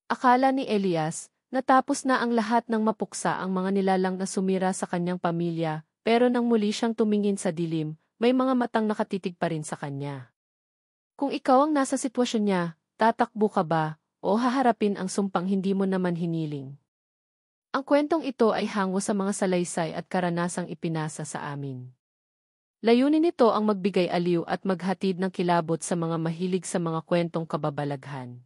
Akala ni Elias, natapos na ang lahat ng mapuksa ang mga nilalang na sumira sa kanyang pamilya, pero nang muli siyang tumingin sa dilim, may mga matang nakatitig pa rin sa kanya. Kung ikaw ang nasa sitwasyon niya, tatakbo ka ba, o haharapin ang sumpang hindi mo naman hiniling? Ang kwentong ito ay hango sa mga salaysay at karanasang ipinasa sa amin. Layunin nito ang magbigay aliw at maghatid ng kilabot sa mga mahilig sa mga kwentong kababalaghan.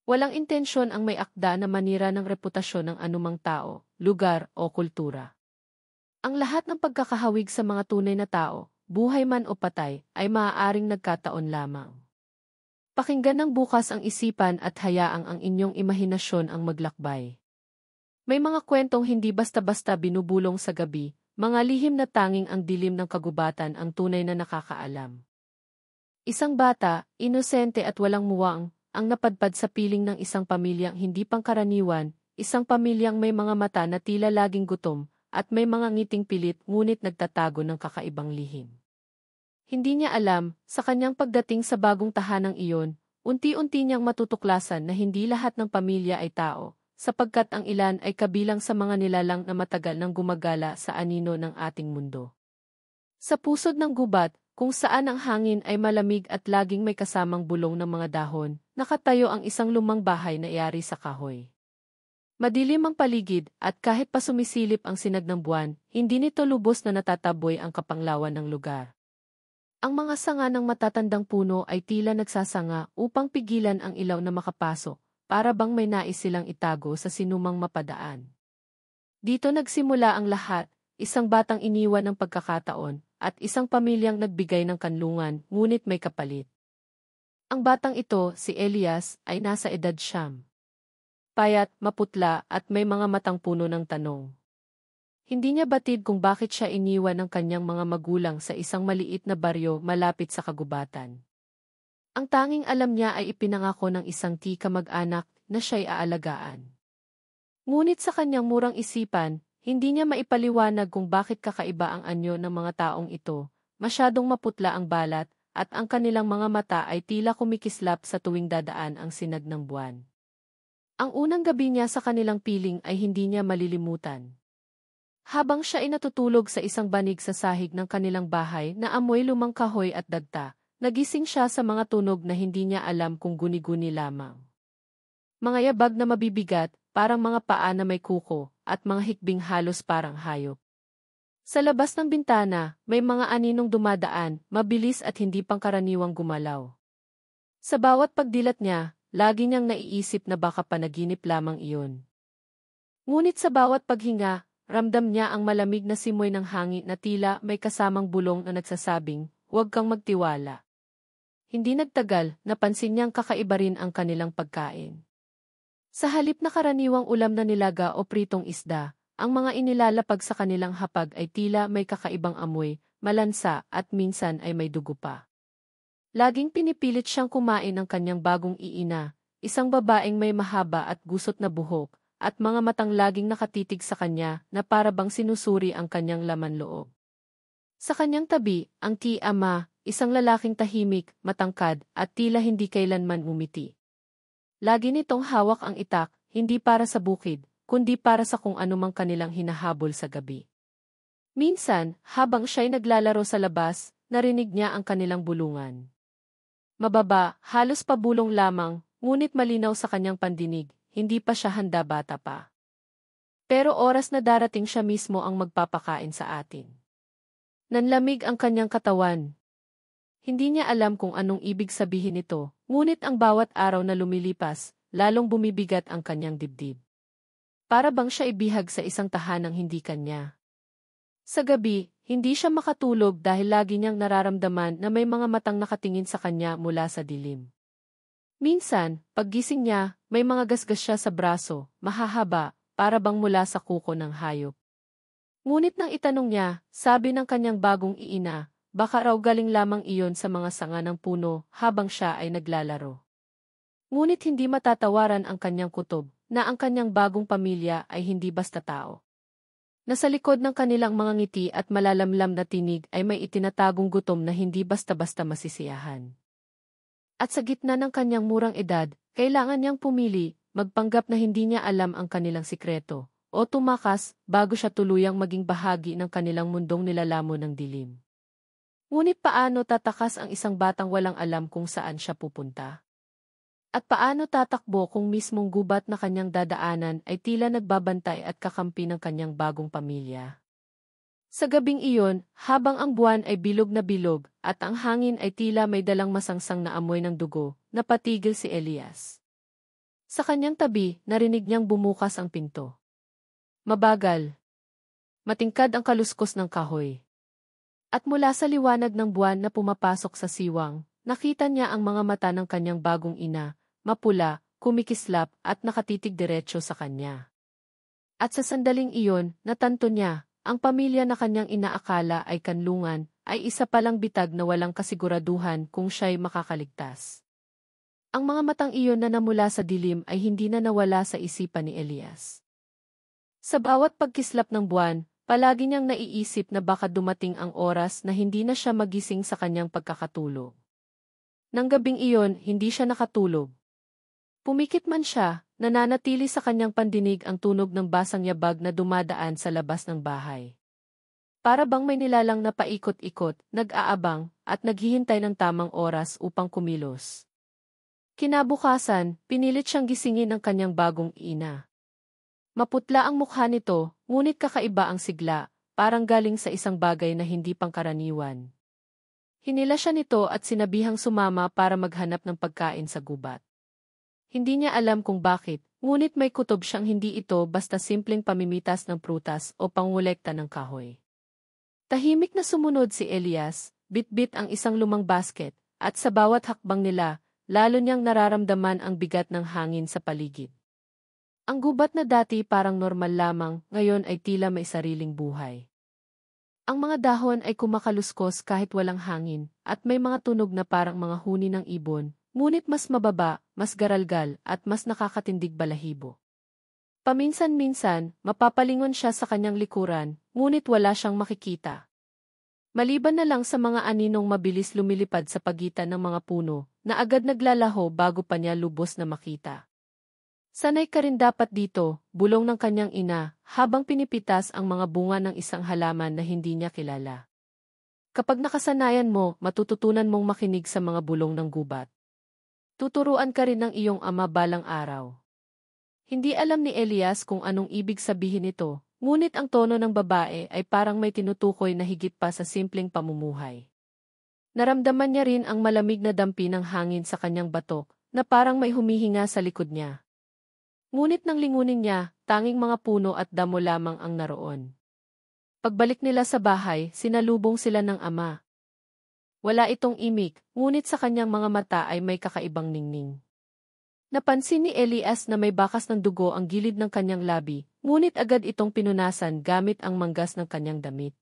Walang intensyon ang may akda na manira ng reputasyon ng anumang tao, lugar o kultura. Ang lahat ng pagkakahawig sa mga tunay na tao, buhay man o patay, ay maaaring nagkataon lamang. Pakinggan ng bukas ang isipan at hayaang ang inyong imahinasyon ang maglakbay. May mga kwentong hindi basta-basta binubulong sa gabi, mga lihim na tanging ang dilim ng kagubatan ang tunay na nakakaalam. Isang bata, inosente at walang muwang, ang napadpad sa piling ng isang pamilyang hindi pangkaraniwan, isang pamilyang may mga mata na tila laging gutom, at may mga ngiting pilit ngunit nagtatago ng kakaibang lihim. Hindi niya alam, sa kanyang pagdating sa bagong tahanang iyon, unti-unti niyang matutuklasan na hindi lahat ng pamilya ay tao, sapagkat ang ilan ay kabilang sa mga nilalang na matagal nang gumagala sa anino ng ating mundo. Sa pusod ng gubat, kung saan ang hangin ay malamig at laging may kasamang bulong ng mga dahon, nakatayo ang isang lumang bahay na yari sa kahoy. Madilim ang paligid at kahit pa sumisilip ang sinag ng buwan, hindi nito lubos na natataboy ang kapanglawan ng lugar. Ang mga sanga ng matatandang puno ay tila nagsasanga upang pigilan ang ilaw na makapasok, para bang may nais silang itago sa sinumang mapadaan. Dito nagsimula ang lahat, isang batang iniwan ng pagkakataon, at isang pamilyang nagbigay ng kanlungan, ngunit may kapalit. Ang batang ito, si Elias, ay nasa edad 9. Payat, maputla, at may mga matang puno ng tanong. Hindi niya batid kung bakit siya iniwan ng kanyang mga magulang sa isang maliit na baryo malapit sa kagubatan. Ang tanging alam niya ay ipinangako ng isang kamag-anak na siya'y aalagaan. Ngunit sa kanyang murang isipan, hindi niya maipaliwanag kung bakit kakaiba ang anyo ng mga taong ito, masyadong maputla ang balat, at ang kanilang mga mata ay tila kumikislap sa tuwing dadaan ang sinag ng buwan. Ang unang gabi niya sa kanilang piling ay hindi niya malilimutan. Habang siya ay natutulog sa isang banig sa sahig ng kanilang bahay na amoy lumang kahoy at dagta, nagising siya sa mga tunog na hindi niya alam kung guni-guni lamang. Mga yabag na mabibigat, parang mga paa na may kuko, at mga hikbing halos parang hayop. Sa labas ng bintana, may mga aninong dumadaan, mabilis at hindi pangkaraniwang gumalaw. Sa bawat pagdilat niya, lagi niyang naiisip na baka panaginip lamang iyon. Ngunit sa bawat paghinga, ramdam niya ang malamig na simoy ng hangin na tila may kasamang bulong na nagsasabing, "Huwag kang magtiwala." Hindi nagtagal, napansin niyang kakaiba rin ang kanilang pagkain. Sa halip na karaniwang ulam na nilaga o pritong isda, ang mga inilalapag sa kanilang hapag ay tila may kakaibang amoy, malansa at minsan ay may dugo pa. Laging pinipilit siyang kumain ng kanyang bagong iina, isang babaeng may mahaba at gusot na buhok, at mga matang laging nakatitig sa kanya na para bang sinusuri ang kanyang laman loob. Sa kanyang tabi, ang ama, isang lalaking tahimik, matangkad, at tila hindi kailanman umiti. Lagi nitong hawak ang itak, hindi para sa bukid, kundi para sa kung anumang kanilang hinahabol sa gabi. Minsan, habang siya'y naglalaro sa labas, narinig niya ang kanilang bulungan. Mababa, halos pabulong lamang, ngunit malinaw sa kanyang pandinig, hindi pa siya handa, bata pa. Pero oras na darating siya mismo ang magpapakain sa atin. Nanlamig ang kanyang katawan. Hindi niya alam kung anong ibig sabihin nito, ngunit ang bawat araw na lumilipas, lalong bumibigat ang kanyang dibdib. Para bang siya ibihag sa isang tahanang hindi kanya. Sa gabi, hindi siya makatulog dahil lagi niyang nararamdaman na may mga matang nakatingin sa kanya mula sa dilim. Minsan, paggising niya, may mga gasgas siya sa braso, mahahaba, para bang mula sa kuko ng hayop. Ngunit nang itanong niya, sabi ng kanyang bagong iina, baka raw galing lamang iyon sa mga sanga ng puno habang siya ay naglalaro. Ngunit hindi matatawaran ang kanyang kutob, na ang kanyang bagong pamilya ay hindi basta tao. Nasa likod ng kanilang mga ngiti at malalamlam na tinig ay may itinatagong gutom na hindi basta-basta masisiyahan. At sa gitna ng kanyang murang edad, kailangan niyang pumili, magpanggap na hindi niya alam ang kanilang sikreto, o tumakas bago siya tuluyang maging bahagi ng kanilang mundong nilalamo ng dilim. Ngunit paano tatakas ang isang batang walang alam kung saan siya pupunta? At paano tatakbo kung mismong gubat na kanyang dadaanan ay tila nagbabantay at kakampi ng kanyang bagong pamilya? Sa gabing iyon, habang ang buwan ay bilog na bilog at ang hangin ay tila may dalang masangsang na amoy ng dugo, napatigil si Elias. Sa kanyang tabi, narinig niyang bumukas ang pinto. Mabagal. Matingkad ang kaluskos ng kahoy. At mula sa liwanag ng buwan na pumapasok sa siwang, nakita niya ang mga mata ng kanyang bagong ina, mapula, kumikislap at nakatitig diretso sa kanya. At sa sandaling iyon, natanto niya, ang pamilya na kanyang inaakala ay kanlungan, ay isa palang bitag na walang kasiguraduhan kung siya'y makakaligtas. Ang mga matang iyon na namula sa dilim ay hindi na nawala sa isipan ni Elias. Sa bawat pagkislap ng buwan, palagi niyang naiisip na baka dumating ang oras na hindi na siya magising sa kanyang pagkakatulog. Nang gabing iyon, hindi siya nakatulog. Pumikit man siya, nananatili sa kanyang pandinig ang tunog ng basang yabag na dumadaan sa labas ng bahay. Para bang may nilalang na paikot-ikot, nag-aabang, at naghihintay ng tamang oras upang kumilos. Kinabukasan, pinilit siyang gisingin ng kanyang bagong ina. Maputla ang mukha nito, ngunit kakaiba ang sigla, parang galing sa isang bagay na hindi pangkaraniwan. Hinila siya nito at sinabihang sumama para maghanap ng pagkain sa gubat. Hindi niya alam kung bakit, ngunit may kutob siyang hindi ito basta simpleng pamimitas ng prutas o pangolekta ng kahoy. Tahimik na sumunod si Elias, bitbit ang isang lumang basket, at sa bawat hakbang nila, lalo niyang nararamdaman ang bigat ng hangin sa paligid. Ang gubat na dati parang normal lamang, ngayon ay tila may sariling buhay. Ang mga dahon ay kumakaluskos kahit walang hangin, at may mga tunog na parang mga huni ng ibon, ngunit mas mababa, mas garalgal, at mas nakakatindig balahibo. Paminsan-minsan, mapapalingon siya sa kanyang likuran, ngunit wala siyang makikita. Maliban na lang sa mga aninong mabilis lumilipad sa pagitan ng mga puno, na agad naglalaho bago pa niya lubos na makita. Sanay ka rin dapat dito, bulong ng kanyang ina, habang pinipitas ang mga bunga ng isang halaman na hindi niya kilala. Kapag nakasanayan mo, matututunan mong makinig sa mga bulong ng gubat. Tuturuan ka rin ng iyong ama balang araw. Hindi alam ni Elias kung anong ibig sabihin ito, ngunit ang tono ng babae ay parang may tinutukoy na higit pa sa simpleng pamumuhay. Naramdaman niya rin ang malamig na dampi ng hangin sa kanyang batok, na parang may humihinga sa likod niya. Ngunit nang lingunin niya, tanging mga puno at damo lamang ang naroon. Pagbalik nila sa bahay, sinalubong sila ng ama. Wala itong imik, ngunit sa kanyang mga mata ay may kakaibang ningning. Napansin ni Elias na may bakas ng dugo ang gilid ng kanyang labi, ngunit agad itong pinunasan gamit ang manggas ng kanyang damit.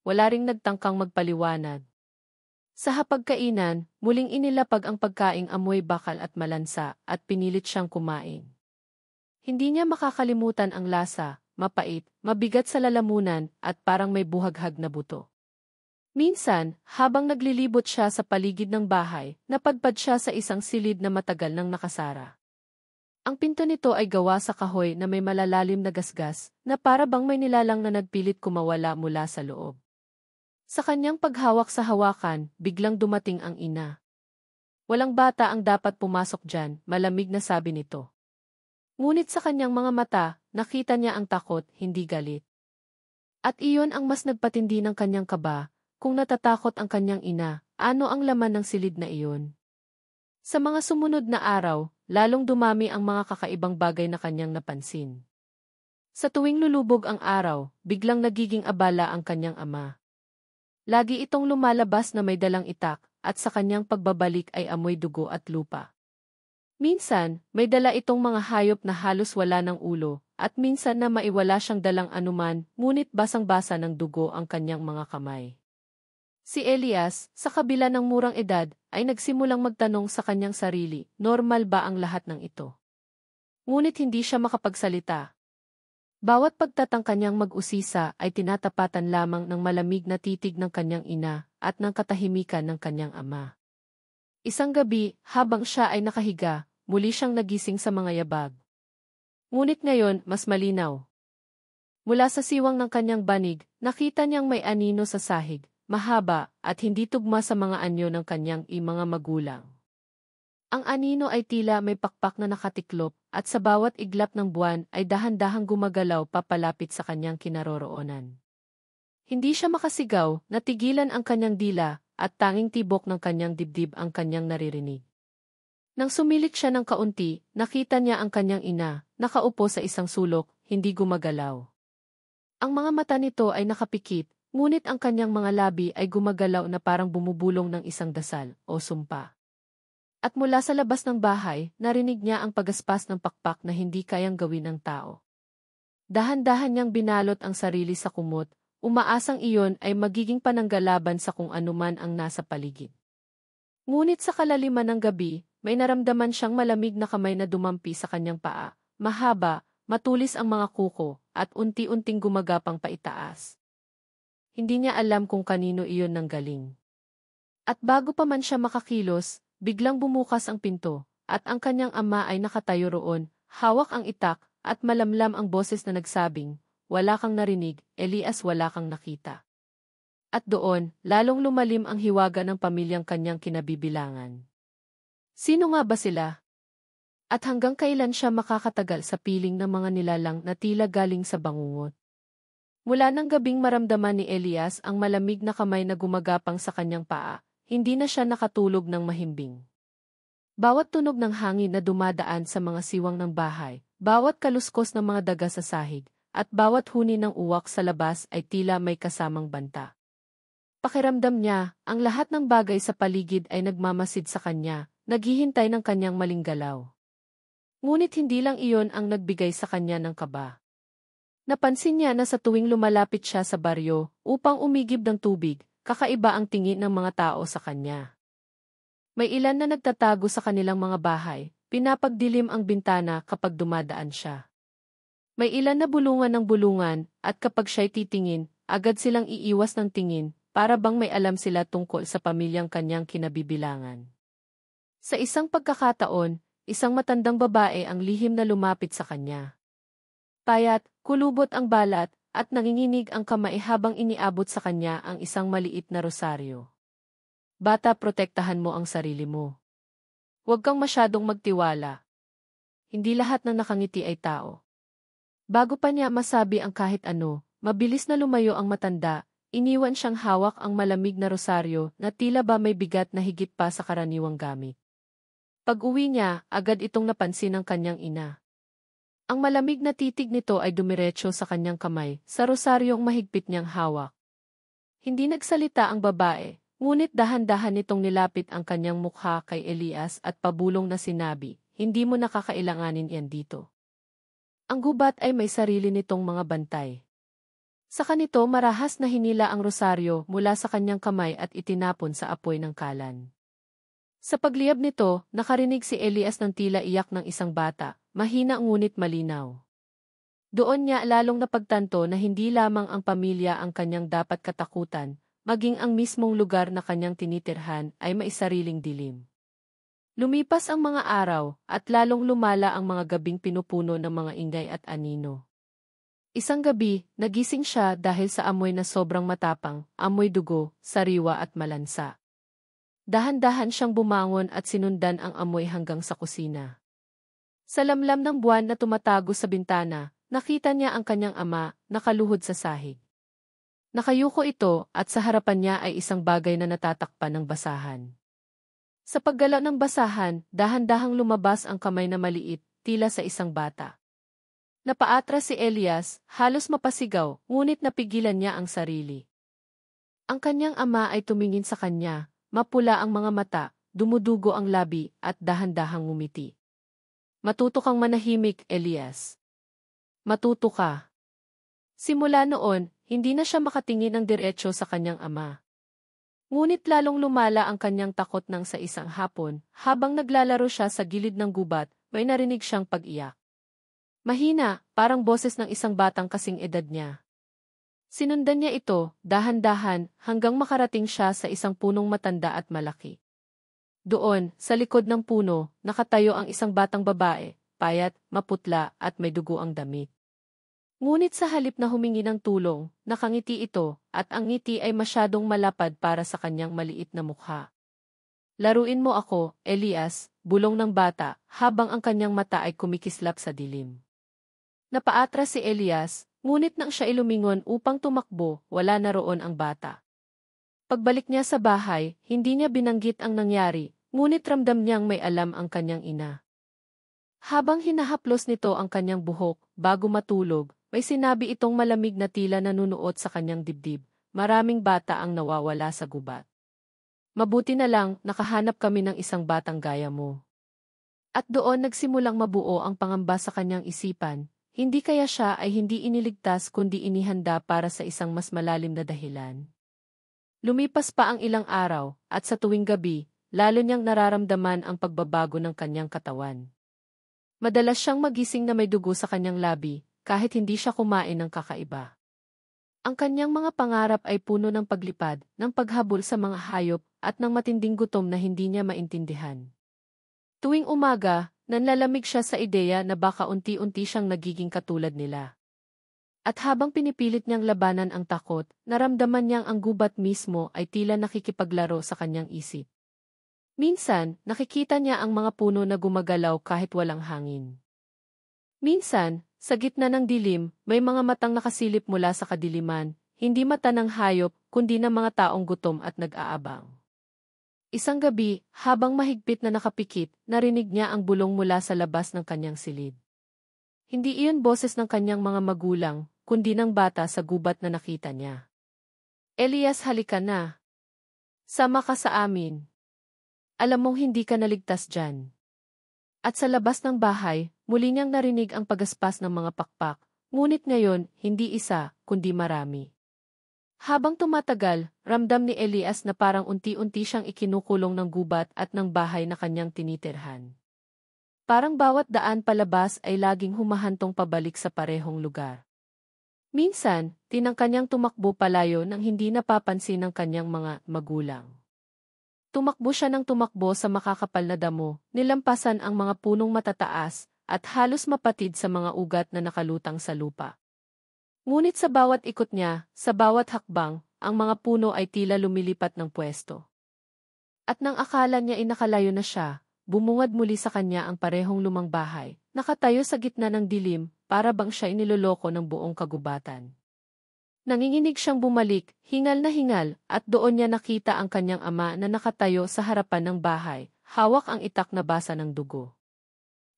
Wala ring nagtangkang magpaliwanag. Sa hapagkainan, muling inilapag ang pagkaing amoy bakal at malansa at pinilit siyang kumain. Hindi niya makakalimutan ang lasa, mapait, mabigat sa lalamunan, at parang may buhaghag na buto. Minsan, habang naglilibot siya sa paligid ng bahay, napadpad siya sa isang silid na matagal nang nakasara. Ang pinto nito ay gawa sa kahoy na may malalalim na gasgas, na para bang may nilalang na nagpilit kumawala mula sa loob. Sa kanyang paghawak sa hawakan, biglang dumating ang ina. Walang bata ang dapat pumasok dyan, malamig na sabi nito. Ngunit sa kanyang mga mata, nakita niya ang takot, hindi galit. At iyon ang mas nagpatindi ng kanyang kaba, kung natatakot ang kanyang ina, ano ang laman ng silid na iyon. Sa mga sumunod na araw, lalong dumami ang mga kakaibang bagay na kanyang napansin. Sa tuwing lulubog ang araw, biglang nagiging abala ang kanyang ama. Lagi itong lumalabas na may dalang itak, at sa kanyang pagbabalik ay amoy dugo at lupa. Minsan, may dala itong mga hayop na halos wala ng ulo, at minsan na maiwala siyang dalang anuman, ngunit basang-basa ng dugo ang kanyang mga kamay. Si Elias, sa kabila ng murang edad, ay nagsimulang magtanong sa kanyang sarili, normal ba ang lahat ng ito? Ngunit hindi siya makapagsalita. Bawat pagtatangka niyang mag-usisa ay tinatapatan lamang ng malamig na titig ng kanyang ina at ng katahimikan ng kanyang ama. Isang gabi, habang siya ay nakahiga, muli siyang nagising sa mga yabag. Ngunit ngayon, mas malinaw. Mula sa siwang ng kanyang banig, nakita niyang may anino sa sahig, mahaba, at hindi tugma sa mga anyo ng kanyang mga magulang. Ang anino ay tila may pakpak na nakatiklop, at sa bawat iglap ng buwan ay dahan-dahang gumagalaw papalapit sa kanyang kinaroroonan. Hindi siya makasigaw, natigilan ang kanyang dila, at tanging tibok ng kanyang dibdib ang kanyang naririnig. Nang sumilit siya ng kaunti, nakita niya ang kanyang ina, nakaupo sa isang sulok, hindi gumagalaw. Ang mga mata nito ay nakapikit, ngunit ang kanyang mga labi ay gumagalaw na parang bumubulong ng isang dasal o sumpa. At mula sa labas ng bahay, narinig niya ang pagaspas ng pakpak na hindi kayang gawin ng tao. Dahan-dahan niyang binalot ang sarili sa kumot, umaasang iyon ay magiging pananggalaban sa kung anuman ang nasa paligid. Ngunit sa kalaliman ng gabi, may naramdaman siyang malamig na kamay na dumampi sa kanyang paa, mahaba, matulis ang mga kuko, at unti-unting gumagapang paitaas. Hindi niya alam kung kanino iyon nanggaling. At bago pa man siya makakilos, biglang bumukas ang pinto, at ang kanyang ama ay nakatayo roon, hawak ang itak, at malamlam ang boses na nagsabing, "Wala kang narinig, Elias, wala kang nakita." At doon, lalong lumalim ang hiwaga ng pamilyang kanyang kinabibilangan. Sino nga ba sila? At hanggang kailan siya makakatagal sa piling ng mga nilalang na tila galing sa bangungot? Mula ng gabing maramdaman ni Elias ang malamig na kamay na gumagapang sa kanyang paa, hindi na siya nakatulog ng mahimbing. Bawat tunog ng hangin na dumadaan sa mga siwang ng bahay, bawat kaluskos ng mga daga sa sahig, at bawat huni ng uwak sa labas ay tila may kasamang banta. Pakiramdam niya, ang lahat ng bagay sa paligid ay nagmamasid sa kanya, naghihintay ng kanyang maling galaw. Ngunit hindi lang iyon ang nagbigay sa kanya ng kaba. Napansin niya na sa tuwing lumalapit siya sa baryo upang umigib ng tubig, kakaiba ang tingin ng mga tao sa kanya. May ilan na nagtatago sa kanilang mga bahay, pinapagdilim ang bintana kapag dumadaan siya. May ilan na bulungan ng bulungan, at kapag siya'y titingin, agad silang iiwas ng tingin, para bang may alam sila tungkol sa pamilyang kanyang kinabibilangan. Sa isang pagkakataon, isang matandang babae ang lihim na lumapit sa kanya. Payat, kulubot ang balat, at nanginginig ang kamay habang iniabot sa kanya ang isang maliit na rosaryo. "Bata, protektahan mo ang sarili mo. Huwag kang masyadong magtiwala. Hindi lahat ng nakangiti ay tao." Bago pa niya masabi ang kahit ano, mabilis na lumayo ang matanda, iniwan siyang hawak ang malamig na rosaryo na tila ba may bigat na higit pa sa karaniwang gamit. Pag-uwi niya, agad itong napansin ng kanyang ina. Ang malamig na titig nito ay dumiretso sa kanyang kamay, sa rosaryong mahigpit niyang hawak. Hindi nagsalita ang babae, ngunit dahan-dahan nitong nilapit ang kanyang mukha kay Elias at pabulong na sinabi, "Hindi mo nakakailanganin yan dito." Ang gubat ay may sarili nitong mga bantay. Sa kanito marahas na hinila ang rosaryo mula sa kanyang kamay at itinapon sa apoy ng kalan. Sa pagliyab nito, nakarinig si Elias ng tila iyak ng isang bata, mahina ngunit malinaw. Doon niya lalong napagtanto na hindi lamang ang pamilya ang kanyang dapat katakutan, maging ang mismong lugar na kanyang tinitirhan ay may sariling dilim. Lumipas ang mga araw, at lalong lumala ang mga gabing pinupuno ng mga ingay at anino. Isang gabi, nagising siya dahil sa amoy na sobrang matapang, amoy dugo, sariwa at malansa. Dahan-dahan siyang bumangon at sinundan ang amoy hanggang sa kusina. Sa lamlam ng buwan na tumatago sa bintana, nakita niya ang kanyang ama, nakaluhod sa sahig. Nakayuko ito at sa harapan niya ay isang bagay na natatakpan ng basahan. Sa paggalaw ng basahan, dahan-dahang lumabas ang kamay na maliit, tila sa isang bata. Napaatras si Elias, halos mapasigaw, ngunit napigilan niya ang sarili. Ang kanyang ama ay tumingin sa kanya, mapula ang mga mata, dumudugo ang labi, at dahan-dahang ngumiti. "Matuto kang manahimik, Elias. Matuto ka." Simula noon, hindi na siya makatingin ng diretso sa kanyang ama. Ngunit lalong lumala ang kanyang takot nang sa isang hapon, habang naglalaro siya sa gilid ng gubat, may narinig siyang pag-iyak. Mahina, parang boses ng isang batang kasing edad niya. Sinundan niya ito, dahan-dahan, hanggang makarating siya sa isang punong matanda at malaki. Doon, sa likod ng puno, nakatayo ang isang batang babae, payat, maputla, at may dugo ang damit. Ngunit sa halip na humingi ng tulong, nakangiti ito, at ang ngiti ay masyadong malapad para sa kanyang maliit na mukha. Laruin mo ako, Elias, bulong ng bata, habang ang kanyang mata ay kumikislap sa dilim. Napaatras si Elias, ngunit nang siya ilumingon upang tumakbo, wala na roon ang bata. Pagbalik niya sa bahay, hindi niya binanggit ang nangyari, ngunit ramdam niyang may alam ang kanyang ina. Habang hinahaplos nito ang kanyang buhok, bago matulog, may sinabi itong malamig na tila nanunuot sa kanyang dibdib, maraming bata ang nawawala sa gubat. Mabuti na lang, nakahanap kami ng isang batang gaya mo. At doon nagsimulang mabuo ang pangamba sa kanyang isipan, hindi kaya siya ay hindi iniligtas kundi inihanda para sa isang mas malalim na dahilan. Lumipas pa ang ilang araw, at sa tuwing gabi, lalo niyang nararamdaman ang pagbabago ng kanyang katawan. Madalas siyang magising na may dugo sa kanyang labi, kahit hindi siya kumain ng kakaiba. Ang kanyang mga pangarap ay puno ng paglipad, ng paghabol sa mga hayop, at ng matinding gutom na hindi niya maintindihan. Tuwing umaga, nanlalamig siya sa ideya na baka unti-unti siyang nagiging katulad nila. At habang pinipilit niyang labanan ang takot, naramdaman niyang ang gubat mismo ay tila nakikipaglaro sa kanyang isip. Minsan, nakikita niya ang mga puno na gumagalaw kahit walang hangin. Minsan, sa gitna ng dilim, may mga matang nakasilip mula sa kadiliman, hindi mata ng hayop, kundi ng mga taong gutom at nag-aabang. Isang gabi, habang mahigpit na nakapikit, narinig niya ang bulong mula sa labas ng kanyang silid. Hindi iyon boses ng kanyang mga magulang, kundi ng bata sa gubat na nakita niya. Elias, halika na. Sama ka sa amin. Alam mong hindi ka naligtas dyan. At sa labas ng bahay, muli niyang narinig ang pagaspas ng mga pakpak, ngunit ngayon, hindi isa, kundi marami. Habang tumatagal, ramdam ni Elias na parang unti-unti siyang ikinukulong ng gubat at ng bahay na kanyang tinitirhan. Parang bawat daan palabas ay laging humahantong pabalik sa parehong lugar. Minsan, tinangka niyang tumakbo palayo nang hindi napapansin ng kanyang mga magulang. Tumakbo siya ng tumakbo sa makakapal na damo, nilampasan ang mga punong matataas, at halos mapatid sa mga ugat na nakalutang sa lupa. Ngunit sa bawat ikot niya, sa bawat hakbang, ang mga puno ay tila lumilipat ng pwesto. At nang akala niya nakalayo na siya, bumungad muli sa kanya ang parehong lumang bahay, nakatayo sa gitna ng dilim, para bang siya iniloloko ng buong kagubatan. Nanginginig siyang bumalik, hingal na hingal, at doon niya nakita ang kanyang ama na nakatayo sa harapan ng bahay, hawak ang itak na basa ng dugo.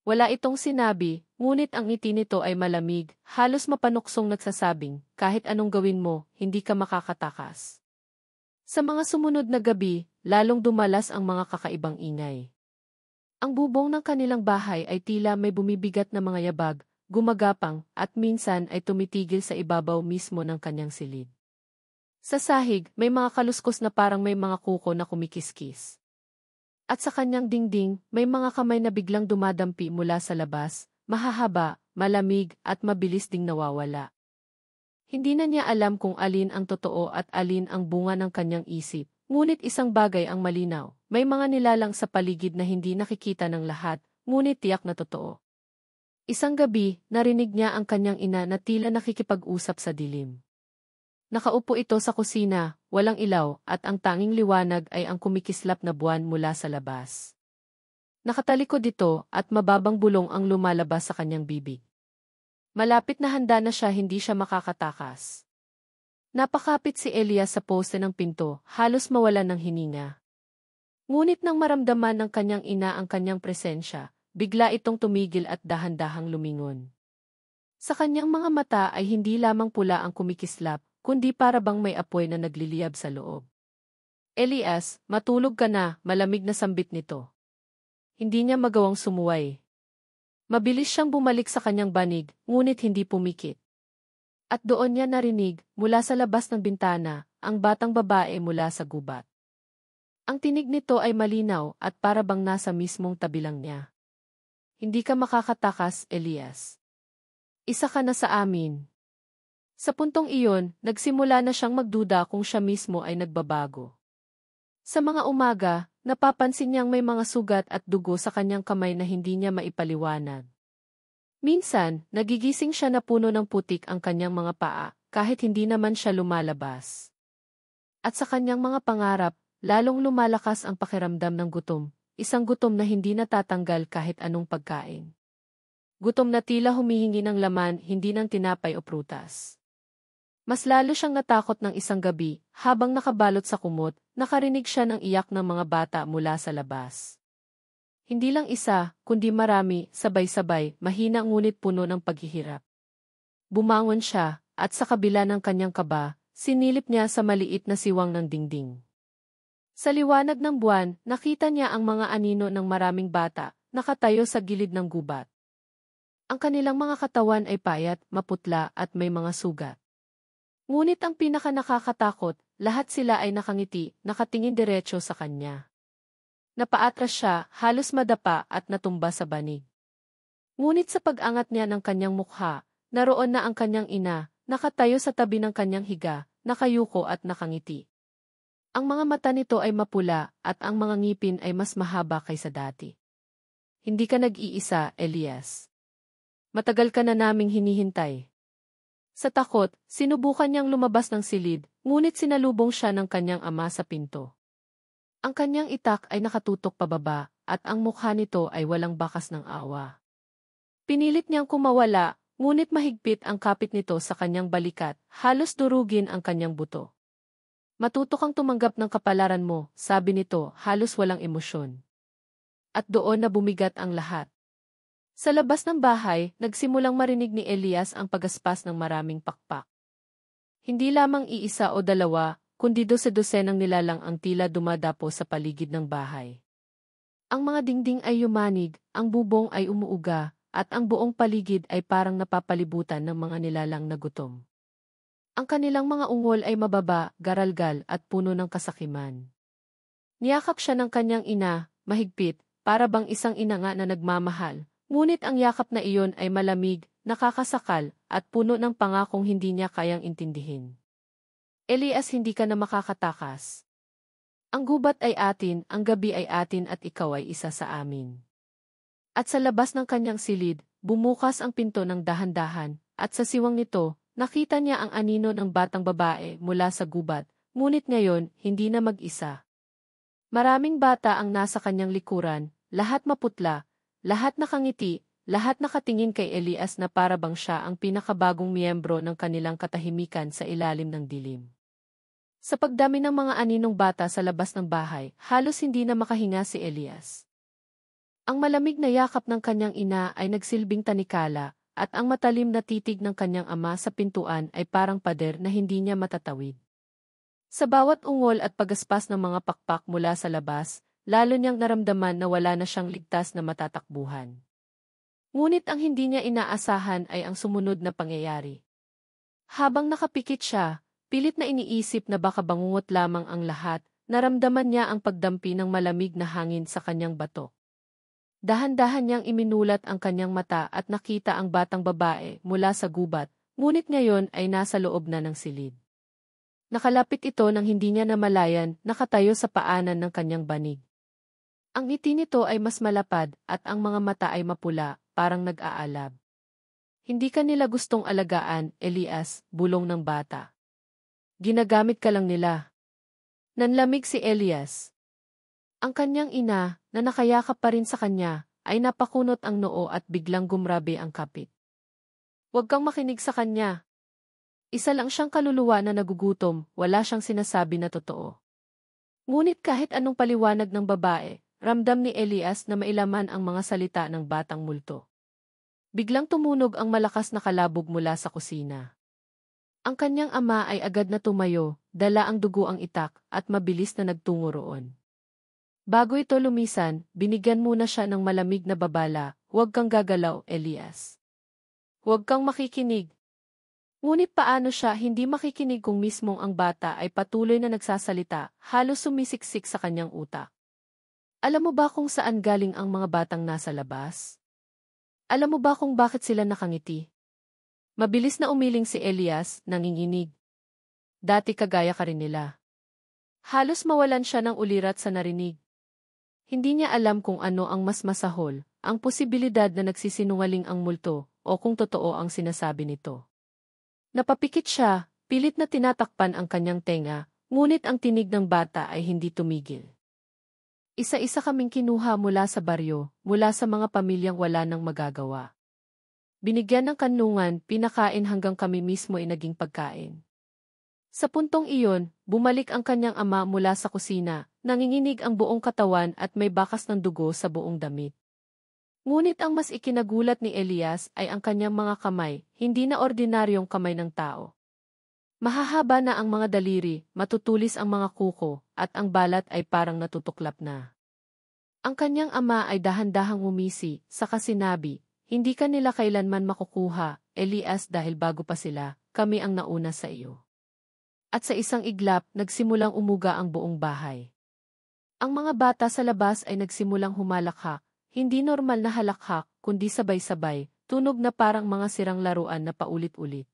Wala itong sinabi, ngunit ang ngiti nito ay malamig, halos mapanuksong nagsasabing, kahit anong gawin mo, hindi ka makakatakas. Sa mga sumunod na gabi, lalong dumalas ang mga kakaibang ingay. Ang bubong ng kanilang bahay ay tila may bumibigat na mga yabag, gumagapang, at minsan ay tumitigil sa ibabaw mismo ng kanyang silid. Sa sahig, may mga kaluskos na parang may mga kuko na kumikiskis. At sa kanyang dingding, may mga kamay na biglang dumadampi mula sa labas, mahahaba, malamig, at mabilis ding nawawala. Hindi na niya alam kung alin ang totoo at alin ang bunga ng kanyang isip, ngunit isang bagay ang malinaw, may mga nilalang sa paligid na hindi nakikita ng lahat, ngunit tiyak na totoo. Isang gabi, narinig niya ang kanyang ina na tila nakikipag-usap sa dilim. Nakaupo ito sa kusina, walang ilaw, at ang tanging liwanag ay ang kumikislap na buwan mula sa labas. Nakatalikod ito, at mababang bulong ang lumalabas sa kanyang bibig. Malapit na handa na siya, hindi siya makakatakas. Napakapit si Elias sa poste ng pinto, halos mawalan ng hininga. Ngunit nang maramdaman ng kanyang ina ang kanyang presensya, bigla itong tumigil at dahan-dahang lumingon. Sa kanyang mga mata ay hindi lamang pula ang kumikislap, kundi para bang may apoy na nagliliyab sa loob. Elias, matulog ka na, malamig na sambit nito. Hindi niya magawang sumuway. Mabilis siyang bumalik sa kanyang banig, ngunit hindi pumikit. At doon niya narinig, mula sa labas ng bintana, ang batang babae mula sa gubat. Ang tinig nito ay malinaw at para bang nasa mismong tabi lang niya. Hindi ka makakatakas, Elias. Isa ka na sa amin. Sa puntong iyon, nagsimula na siyang magduda kung siya mismo ay nagbabago. Sa mga umaga, napapansin niyang may mga sugat at dugo sa kanyang kamay na hindi niya maipaliwanag. Minsan, nagigising siya na puno ng putik ang kanyang mga paa, kahit hindi naman siya lumalabas. At sa kanyang mga pangarap, lalong lumalakas ang pakiramdam ng gutom, isang gutom na hindi natatanggal kahit anong pagkain. Gutom na tila humihingi ng laman, hindi ng tinapay o prutas. Mas lalo siyang natakot ng isang gabi, habang nakabalot sa kumot, nakarinig siya ng iyak ng mga bata mula sa labas. Hindi lang isa, kundi marami, sabay-sabay, mahina ngunit puno ng paghihirap. Bumangon siya, at sa kabila ng kanyang kaba, sinilip niya sa maliit na siwang ng dingding. Sa liwanag ng buwan, nakita niya ang mga anino ng maraming bata, nakatayo sa gilid ng gubat. Ang kanilang mga katawan ay payat, maputla at may mga sugat. Ngunit ang pinaka-nakakatakot, lahat sila ay nakangiti, nakatingin diretso sa kanya. Napaatras siya, halos madapa at natumba sa banig. Ngunit sa pag-angat niya ng kanyang mukha, naroon na ang kanyang ina, nakatayo sa tabi ng kanyang higa, nakayuko at nakangiti. Ang mga mata nito ay mapula at ang mga ngipin ay mas mahaba kaysa dati. Hindi ka nag-iisa, Elias. Matagal ka na naming hinihintay. Sa takot, sinubukan niyang lumabas ng silid, ngunit sinalubong siya ng kanyang ama sa pinto. Ang kanyang itak ay nakatutok pababa, at ang mukha nito ay walang bakas ng awa. Pinilit niyang kumawala, ngunit mahigpit ang kapit nito sa kanyang balikat, halos durugin ang kanyang buto. Matuto kang tumanggap ng kapalaran mo, sabi nito, halos walang emosyon. At doon na bumigat ang lahat. Sa labas ng bahay, nagsimulang marinig ni Elias ang pagaspas ng maraming pakpak. Hindi lamang iisa o dalawa, kundi dose-dosenang nilalang ang tila dumadapo sa paligid ng bahay. Ang mga dingding ay yumanig, ang bubong ay umuuga, at ang buong paligid ay parang napapalibutan ng mga nilalang na gutom. Ang kanilang mga ungol ay mababa, garalgal at puno ng kasakiman. Niyakap siya ng kanyang ina, mahigpit, para bang isang ina nga na nagmamahal. Ngunit ang yakap na iyon ay malamig, nakakasakal, at puno ng pangakong hindi niya kayang intindihin. Elias, hindi ka na makakatakas. Ang gubat ay atin, ang gabi ay atin at ikaw ay isa sa amin. At sa labas ng kanyang silid, bumukas ang pinto ng dahan-dahan, at sa siwang nito, nakita niya ang anino ng batang babae mula sa gubat, ngunit ngayon, hindi na mag-isa. Maraming bata ang nasa kanyang likuran, lahat maputla, lahat nakangiti, lahat nakatingin kay Elias na para bang siya ang pinakabagong miyembro ng kanilang katahimikan sa ilalim ng dilim. Sa pagdami ng mga aninong bata sa labas ng bahay, halos hindi na makahinga si Elias. Ang malamig na yakap ng kanyang ina ay nagsilbing tanikala, at ang matalim na titig ng kanyang ama sa pintuan ay parang pader na hindi niya matatawid. Sa bawat ungol at pagaspas ng mga pakpak mula sa labas, lalo niyang naramdaman na wala na siyang ligtas na matatakbuhan. Ngunit ang hindi niya inaasahan ay ang sumunod na pangyayari. Habang nakapikit siya, pilit na iniisip na baka bangungot lamang ang lahat, naramdaman niya ang pagdampi ng malamig na hangin sa kanyang batok. Dahan-dahan niyang iminulat ang kanyang mata at nakita ang batang babae mula sa gubat, ngunit ngayon ay nasa loob na ng silid. Nakalapit ito nang hindi niya namalayan, nakatayo sa paanan ng kanyang banig. Ang ngiti nito ay mas malapad at ang mga mata ay mapula, parang nag-aalab. Hindi ka nila gustong alagaan, Elias, bulong ng bata. Ginagamit ka lang nila. Nanlamig si Elias. Ang kanyang ina, na nakayakap pa rin sa kanya, ay napakunot ang noo at biglang gumrabe ang kapit. Huwag kang makinig sa kanya. Isa lang siyang kaluluwa na nagugutom, wala siyang sinasabi na totoo. Ngunit kahit anong paliwanag ng babae, ramdam ni Elias na mailaman ang mga salita ng batang multo. Biglang tumunog ang malakas na kalabog mula sa kusina. Ang kanyang ama ay agad na tumayo, dala ang dugo ang itak, at mabilis na nagtungo roon. Bago ito lumisan, binigyan muna siya ng malamig na babala, huwag kang gagalaw, Elias. Huwag kang makikinig. Ngunit paano siya hindi makikinig kung mismong ang bata ay patuloy na nagsasalita, halos sumisiksik sa kanyang utak. Alam mo ba kung saan galing ang mga batang nasa labas? Alam mo ba kung bakit sila nakangiti? Mabilis na umiling si Elias, nanginginig. Dati kagaya ka rin nila. Halos mawalan siya ng ulirat sa narinig. Hindi niya alam kung ano ang mas masahol, ang posibilidad na nagsisinungaling ang multo, o kung totoo ang sinasabi nito. Napapikit siya, pilit na tinatakpan ang kanyang tenga, ngunit ang tinig ng bata ay hindi tumigil. Isa-isa kaming kinuha mula sa baryo, mula sa mga pamilyang wala nang magagawa. Binigyan ng kanlungan, pinakain hanggang kami mismo ay naging pagkain. Sa puntong iyon, bumalik ang kanyang ama mula sa kusina, nanginginig ang buong katawan at may bakas ng dugo sa buong damit. Ngunit ang mas ikinagulat ni Elias ay ang kanyang mga kamay, hindi na ordinaryong kamay ng tao. Mahahaba na ang mga daliri, matutulis ang mga kuko, at ang balat ay parang natutuklap na. Ang kanyang ama ay dahan-dahang umisi, saka sinabi, "Hindi ka nila kailanman makukuha, Elias, dahil bago pa sila, kami ang nauna sa iyo." At sa isang iglap, nagsimulang umuga ang buong bahay. Ang mga bata sa labas ay nagsimulang humalakhak, hindi normal na halakhak, kundi sabay-sabay, tunog na parang mga sirang laruan na paulit-ulit.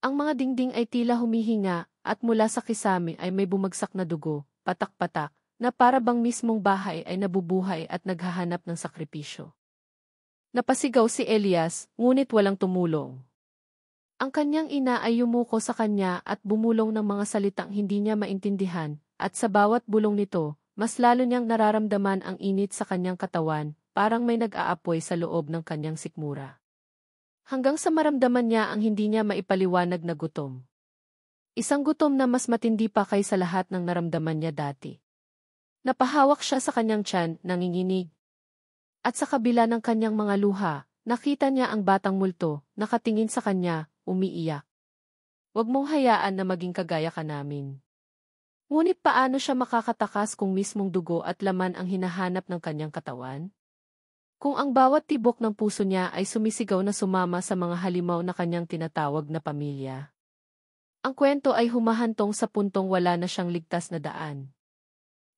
Ang mga dingding ay tila humihinga, at mula sa kisame ay may bumagsak na dugo, patak-patak, na para bang mismong bahay ay nabubuhay at naghahanap ng sakripisyo. Napasigaw si Elias, ngunit walang tumulong. Ang kanyang ina ay yumuko sa kanya at bumulong ng mga salitang hindi niya maintindihan, at sa bawat bulong nito, mas lalo niyang nararamdaman ang init sa kanyang katawan, parang may nag-aapoy sa loob ng kanyang sikmura. Hanggang sa maramdaman niya ang hindi niya maipaliwanag na gutom. Isang gutom na mas matindi pa kaysa lahat ng naramdaman niya dati. Napahawak siya sa kanyang tiyan, nanginginig. At sa kabila ng kanyang mga luha, nakita niya ang batang multo, nakatingin sa kanya, umiiyak. "Huwag mong hayaan na maging kagaya ka namin." Ngunit paano siya makakatakas kung mismong dugo at laman ang hinahanap ng kanyang katawan? Kung ang bawat tibok ng puso niya ay sumisigaw na sumama sa mga halimaw na kanyang tinatawag na pamilya. Ang kwento ay humahantong sa puntong wala na siyang ligtas na daan.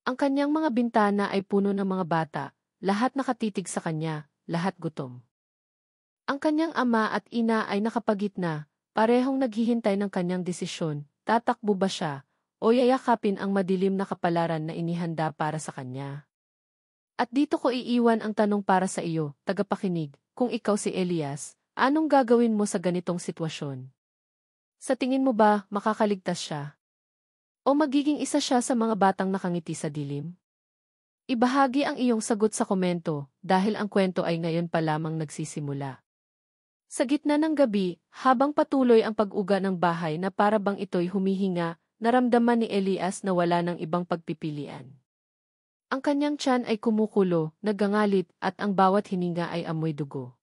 Ang kanyang mga bintana ay puno ng mga bata, lahat nakatitig sa kanya, lahat gutom. Ang kanyang ama at ina ay nakapagitna, parehong naghihintay ng kanyang desisyon, tatakbo ba siya, o yayakapin ang madilim na kapalaran na inihanda para sa kanya. At dito ko iiwan ang tanong para sa iyo, tagapakinig, kung ikaw si Elias, anong gagawin mo sa ganitong sitwasyon? Sa tingin mo ba makakaligtas siya? O magiging isa siya sa mga batang nakangiti sa dilim? Ibahagi ang iyong sagot sa komento, dahil ang kwento ay ngayon pa lamang nagsisimula. Sa gitna ng gabi, habang patuloy ang pag-uga ng bahay na para bang ito'y humihinga, naramdaman ni Elias na wala ng ibang pagpipilian. Ang kanyang tiyan ay kumukulo, nagangalit, at ang bawat hininga ay amoy dugo.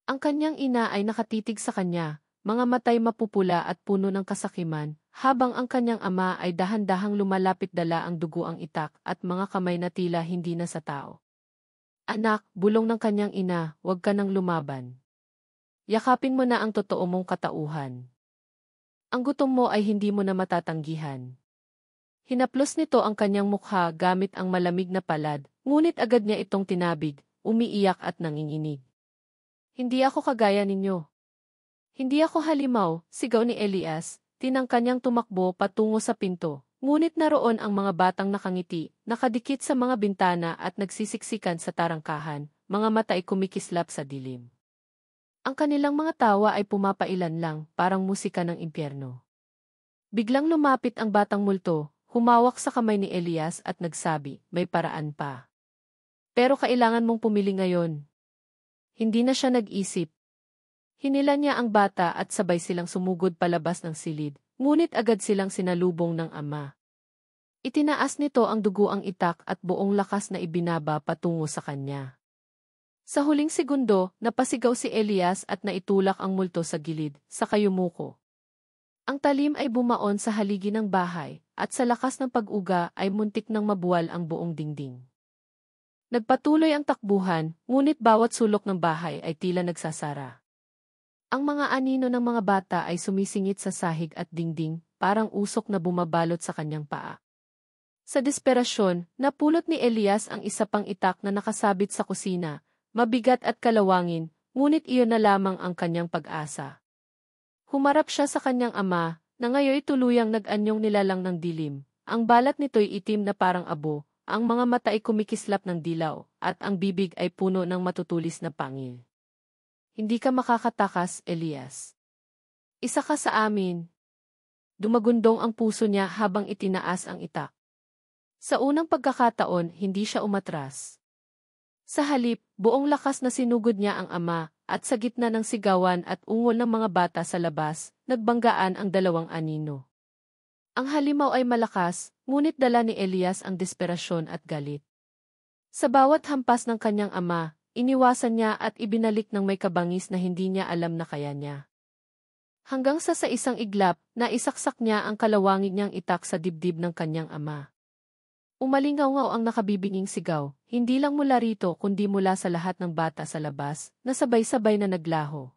Ang kanyang ina ay nakatitig sa kanya, mga matay mapupula at puno ng kasakiman, habang ang kanyang ama ay dahan-dahang lumalapit, dala ang dugo ang itak at mga kamay na tila hindi na sa tao. "Anak," bulong ng kanyang ina, "huwag ka nang lumaban. Yakapin mo na ang totoo mong katauhan. Ang gutom mo ay hindi mo na matatanggihan." Hinaplos nito ang kanyang mukha gamit ang malamig na palad, ngunit agad niya itong tinabig, umiiyak at nanginginig. "Hindi ako kagaya ninyo. Hindi ako halimaw," sigaw ni Elias, tinangka niyang tumakbo patungo sa pinto, ngunit naroon ang mga batang nakangiti, nakadikit sa mga bintana at nagsisiksikan sa tarangkahan, mga mata ay kumikislap sa dilim. Ang kanilang mga tawa ay pumapailan lang, parang musika ng impyerno. Biglang lumapit ang batang multo, humawak sa kamay ni Elias at nagsabi, "May paraan pa. Pero kailangan mong pumili ngayon." Hindi na siya nag-isip. Hinila niya ang bata at sabay silang sumugod palabas ng silid, ngunit agad silang sinalubong ng ama. Itinaas nito ang dugo ang itak at buong lakas na ibinaba patungo sa kanya. Sa huling segundo, napasigaw si Elias at naitulak ang multo sa gilid, saka yumuko. Ang talim ay bumaon sa haligi ng bahay, at sa lakas ng pag-uga ay muntik nang mabuwal ang buong dingding. Nagpatuloy ang takbuhan, ngunit bawat sulok ng bahay ay tila nagsasara. Ang mga anino ng mga bata ay sumisingit sa sahig at dingding, parang usok na bumabalot sa kanyang paa. Sa desperasyon, napulot ni Elias ang isa pang itak na nakasabit sa kusina, mabigat at kalawangin, ngunit iyon na lamang ang kanyang pag-asa. Humarap siya sa kanyang ama, na ngayoy tuluyang nag-anyong nilalang ng dilim. Ang balat nito'y itim na parang abo, ang mga mata ay kumikislap ng dilaw, at ang bibig ay puno ng matutulis na pangil. Hindi ka makakatakas, Elias. Isa ka sa amin. Dumagundong ang puso niya habang itinaas ang itak. Sa unang pagkakataon, hindi siya umatras. Sa halip, buong lakas na sinugod niya ang ama, at sa gitna ng sigawan at ungol ng mga bata sa labas, nagbanggaan ang dalawang anino. Ang halimaw ay malakas, ngunit dala ni Elias ang desperasyon at galit. Sa bawat hampas ng kanyang ama, iniwasan niya at ibinalik ng may kabangis na hindi niya alam na kaya niya. Hanggang sa isang iglap, naisaksak niya ang kalawangin niyang itak sa dibdib ng kanyang ama. Umalingaw-ngaw ang nakabibinging sigaw, hindi lang mula rito kundi mula sa lahat ng bata sa labas, na sabay-sabay na naglaho.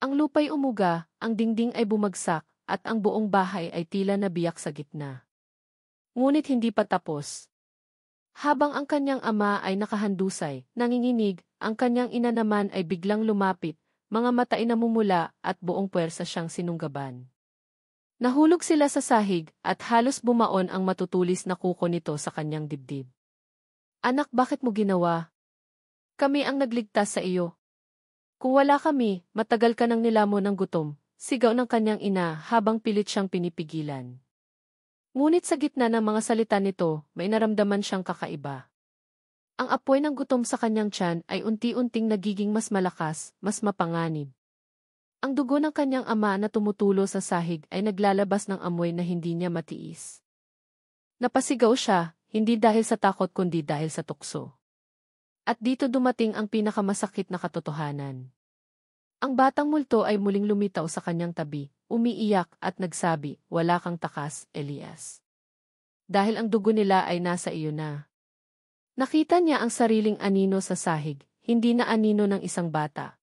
Ang lupa'y umuga, ang dingding ay bumagsak, at ang buong bahay ay tila nabiyak sa gitna. Ngunit hindi pa tapos. Habang ang kanyang ama ay nakahandusay, nanginginig, ang kanyang ina naman ay biglang lumapit, mga mata ay namumula at buong puwersa siyang sinunggaban. Nahulog sila sa sahig at halos bumaon ang matutulis na kuko nito sa kanyang dibdib. Anak, bakit mo ginawa? Kami ang nagligtas sa iyo. Kung wala kami, matagal ka nang nilamon ng gutom, sigaw ng kanyang ina habang pilit siyang pinipigilan. Ngunit sa gitna ng mga salita nito, may naramdaman siyang kakaiba. Ang apoy ng gutom sa kanyang tiyan ay unti-unting nagiging mas malakas, mas mapanganib. Ang dugo ng kanyang ama na tumutulo sa sahig ay naglalabas ng amoy na hindi niya matiis. Napasigaw siya, hindi dahil sa takot kundi dahil sa tukso. At dito dumating ang pinakamasakit na katotohanan. Ang batang multo ay muling lumitaw sa kanyang tabi, umiiyak at nagsabi, "Wala kang takas, Elias. Dahil ang dugo nila ay nasa iyo na." Nakita niya ang sariling anino sa sahig, hindi na anino ng isang bata.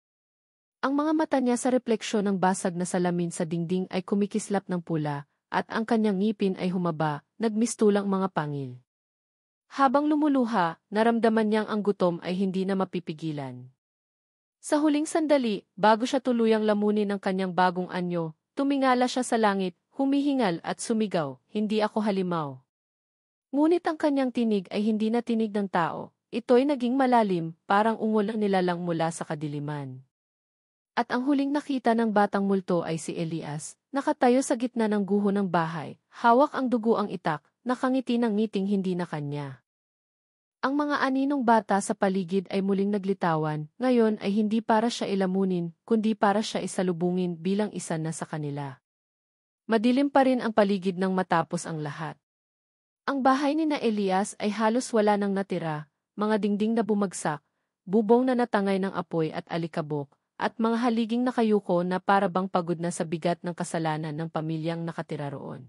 Ang mga mata niya sa refleksyon ng basag na salamin sa dingding ay kumikislap ng pula, at ang kanyang ngipin ay humaba, nagmistulang mga pangil. Habang lumuluha, naramdaman niyang ang gutom ay hindi na mapipigilan. Sa huling sandali, bago siya tuluyang lamunin ng kanyang bagong anyo, tumingala siya sa langit, humihingal at sumigaw, "Hindi ako halimaw." Ngunit ang kanyang tinig ay hindi na tinig ng tao, ito'y naging malalim, parang ungol ng nilalang mula sa kadiliman. At ang huling nakita ng batang multo ay si Elias, nakatayo sa gitna ng guho ng bahay, hawak ang dugo ang itak, nakangiti ng ngiting hindi na kanya. Ang mga aninong bata sa paligid ay muling naglitawan, ngayon ay hindi para siya ilamunin, kundi para siya isalubungin bilang isa na sa kanila. Madilim pa rin ang paligid nang matapos ang lahat. Ang bahay ni na Elias ay halos wala nang natira, mga dingding na bumagsak, bubong na natangay ng apoy at alikabok, at mga haliging nakayuko na para bang pagod na sa bigat ng kasalanan ng pamilyang nakatira roon.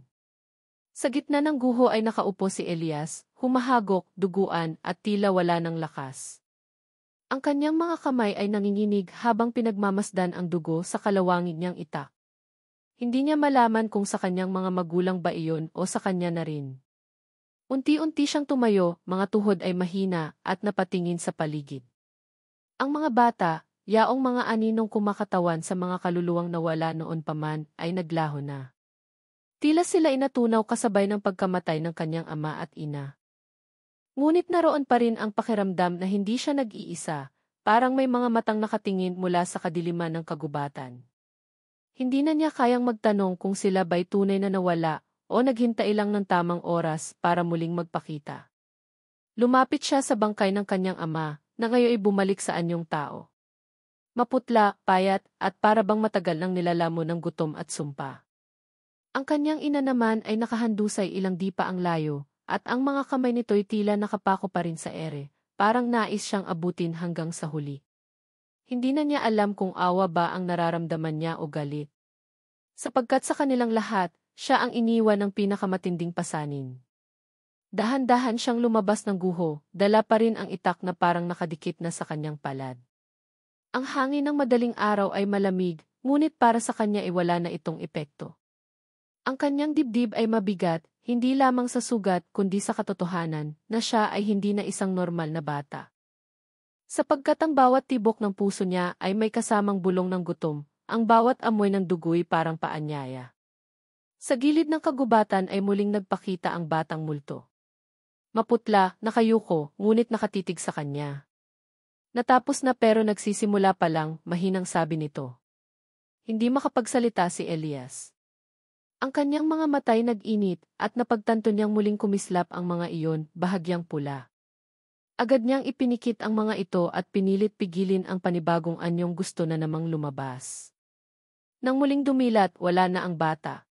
Sa gitna ng guho ay nakaupo si Elias, humahagok, duguan at tila wala ng lakas. Ang kanyang mga kamay ay nanginginig habang pinagmamasdan ang dugo sa kalawangin niyang itak. Hindi niya malaman kung sa kanyang mga magulang ba iyon o sa kanya na rin. Unti-unti siyang tumayo, mga tuhod ay mahina at napatingin sa paligid. Ang mga bata, yaong mga aninong kumakatawan sa mga kaluluwang nawala noon pa man, ay naglaho na. Tila sila inatunaw kasabay ng pagkamatay ng kanyang ama at ina. Ngunit naroon pa rin ang pakiramdam na hindi siya nag-iisa, parang may mga matang nakatingin mula sa kadiliman ng kagubatan. Hindi na niya kayang magtanong kung sila ba'y tunay na nawala o naghintay lang ng tamang oras para muling magpakita. Lumapit siya sa bangkay ng kanyang ama, na ngayon ay bumalik sa anyong tao. Maputla, payat, at para bang matagal nang nilalamon ng gutom at sumpa. Ang kanyang ina naman ay nakahandusay ilang di pa ang layo, at ang mga kamay nito'y tila nakapako pa rin sa ere, parang nais siyang abutin hanggang sa huli. Hindi na niya alam kung awa ba ang nararamdaman niya o galit. Sapagkat sa kanilang lahat, siya ang iniwan ng pinakamatinding pasanin. Dahan-dahan siyang lumabas ng guho, dala pa rin ang itak na parang nakadikit na sa kanyang palad. Ang hangin ng madaling araw ay malamig, ngunit para sa kanya ay wala na itong epekto. Ang kanyang dibdib ay mabigat, hindi lamang sa sugat kundi sa katotohanan na siya ay hindi na isang normal na bata. Sapagkat ang bawat tibok ng puso niya ay may kasamang bulong ng gutom, ang bawat amoy ng dugo'y parang paanyaya. Sa gilid ng kagubatan ay muling nagpakita ang batang multo. Maputla, nakayuko, ngunit nakatitig sa kanya. Natapos na pero nagsisimula pa lang, mahinang sabi nito. Hindi makapagsalita si Elias. Ang kanyang mga matay nag-init at napagtanto niyang muling kumislap ang mga iyon, bahagyang pula. Agad niyang ipinikit ang mga ito at pinilit pigilin ang panibagong anyong gusto na namang lumabas. Nang muling dumilat, wala na ang bata.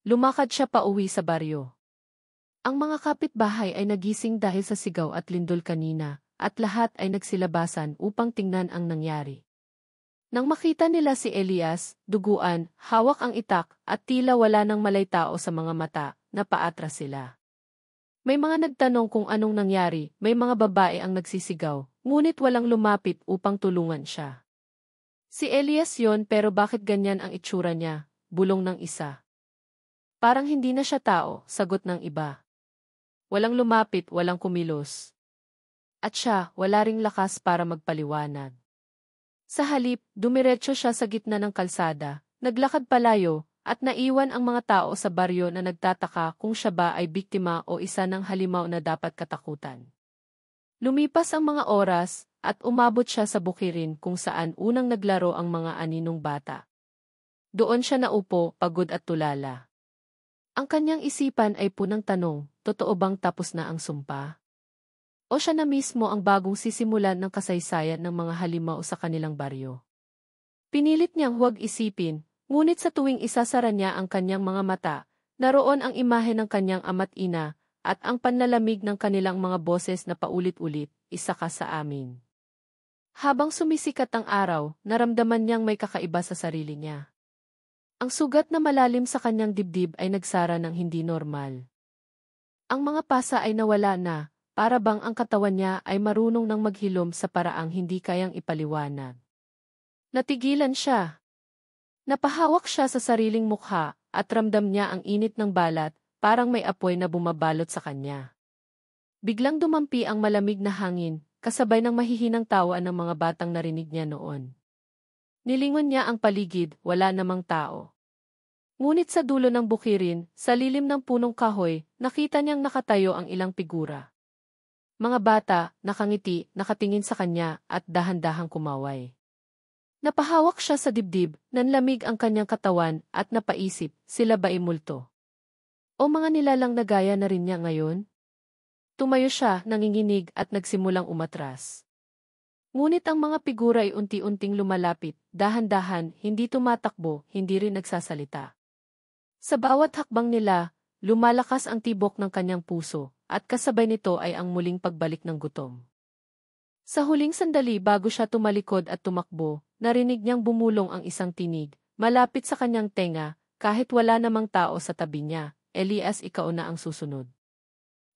Lumakad siya pauwi sa baryo. Ang mga kapitbahay ay nagising dahil sa sigaw at lindol kanina, at lahat ay nagsilabasan upang tingnan ang nangyari. Nang makita nila si Elias, duguan, hawak ang itak, at tila wala nang malay tao sa mga mata, napaatras sila. May mga nagtanong kung anong nangyari, may mga babae ang nagsisigaw, ngunit walang lumapit upang tulungan siya. Si Elias yon pero bakit ganyan ang itsura niya, bulong ng isa. Parang hindi na siya tao, sagot ng iba. Walang lumapit, walang kumilos. At siya, wala ring lakas para magpaliwanag. Sa halip, dumiretso siya sa gitna ng kalsada, naglakad palayo, at naiwan ang mga tao sa baryo na nagtataka kung siya ba ay biktima o isa ng halimaw na dapat katakutan. Lumipas ang mga oras, at umabot siya sa bukirin kung saan unang naglaro ang mga aninong bata. Doon siya naupo, pagod at tulala. Ang kanyang isipan ay punang tanong, totoo bang tapos na ang sumpa? O siya na mismo ang bagong sisimulan ng kasaysayan ng mga halimaw sa kanilang baryo? Pinilit niyang huwag isipin, ngunit sa tuwing isasara niya ang kanyang mga mata, naroon ang imahe ng kanyang ama't ina, at ang panlalamig ng kanilang mga boses na paulit-ulit, isa ka sa amin. Habang sumisikat ang araw, naramdaman niyang may kakaiba sa sarili niya. Ang sugat na malalim sa kanyang dibdib ay nagsara ng hindi normal. Ang mga pasa ay nawala na, para bang ang katawan niya ay marunong nang maghilom sa paraang hindi kayang ipaliwanag. Natigilan siya. Napahawak siya sa sariling mukha, at ramdam niya ang init ng balat, parang may apoy na bumabalot sa kanya. Biglang dumampi ang malamig na hangin, kasabay ng mahihinang tawa ng mga batang narinig niya noon. Nilingon niya ang paligid, wala namang tao. Ngunit sa dulo ng bukirin, sa lilim ng punong kahoy, nakita niyang nakatayo ang ilang figura. Mga bata, nakangiti, nakatingin sa kanya, at dahan-dahang kumaway. Napahawak siya sa dibdib, nanlamig ang kanyang katawan, at napaisip, sila ba multo? O mga nilalang na gaya na rin niya ngayon? Tumayo siya, nanginginig, at nagsimulang umatras. Ngunit ang mga figura ay unti-unting lumalapit, dahan-dahan, hindi tumatakbo, hindi rin nagsasalita. Sa bawat hakbang nila, lumalakas ang tibok ng kanyang puso, at kasabay nito ay ang muling pagbalik ng gutom. Sa huling sandali bago siya tumalikod at tumakbo, narinig niyang bumulong ang isang tinig, malapit sa kanyang tenga, kahit wala namang tao sa tabi niya, Elias, ikaw na ang susunod.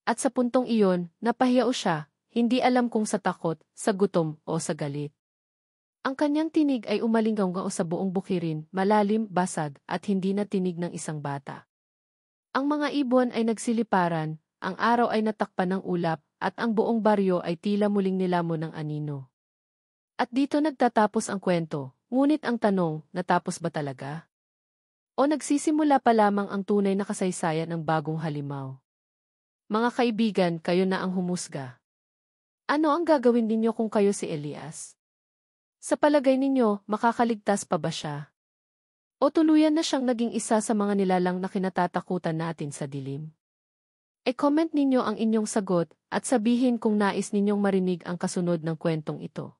At sa puntong iyon, napahiyaw siya, hindi alam kung sa takot, sa gutom, o sa galit. Ang kanyang tinig ay umalinggaw sa buong bukirin, malalim, basag, at hindi na tinig ng isang bata. Ang mga ibon ay nagsiliparan, ang araw ay natakpan ng ulap, at ang buong baryo ay tila muling nilamon ng anino. At dito nagtatapos ang kwento, ngunit ang tanong, natapos ba talaga? O nagsisimula pa lamang ang tunay na kasaysayan ng bagong halimaw? Mga kaibigan, kayo na ang humusga. Ano ang gagawin ninyo kung kayo si Elias? Sa palagay ninyo, makakaligtas pa ba siya? O tuluyan na siyang naging isa sa mga nilalang na kinatatakutan natin sa dilim? E-comment ninyo ang inyong sagot at sabihin kung nais ninyong marinig ang kasunod ng kwentong ito.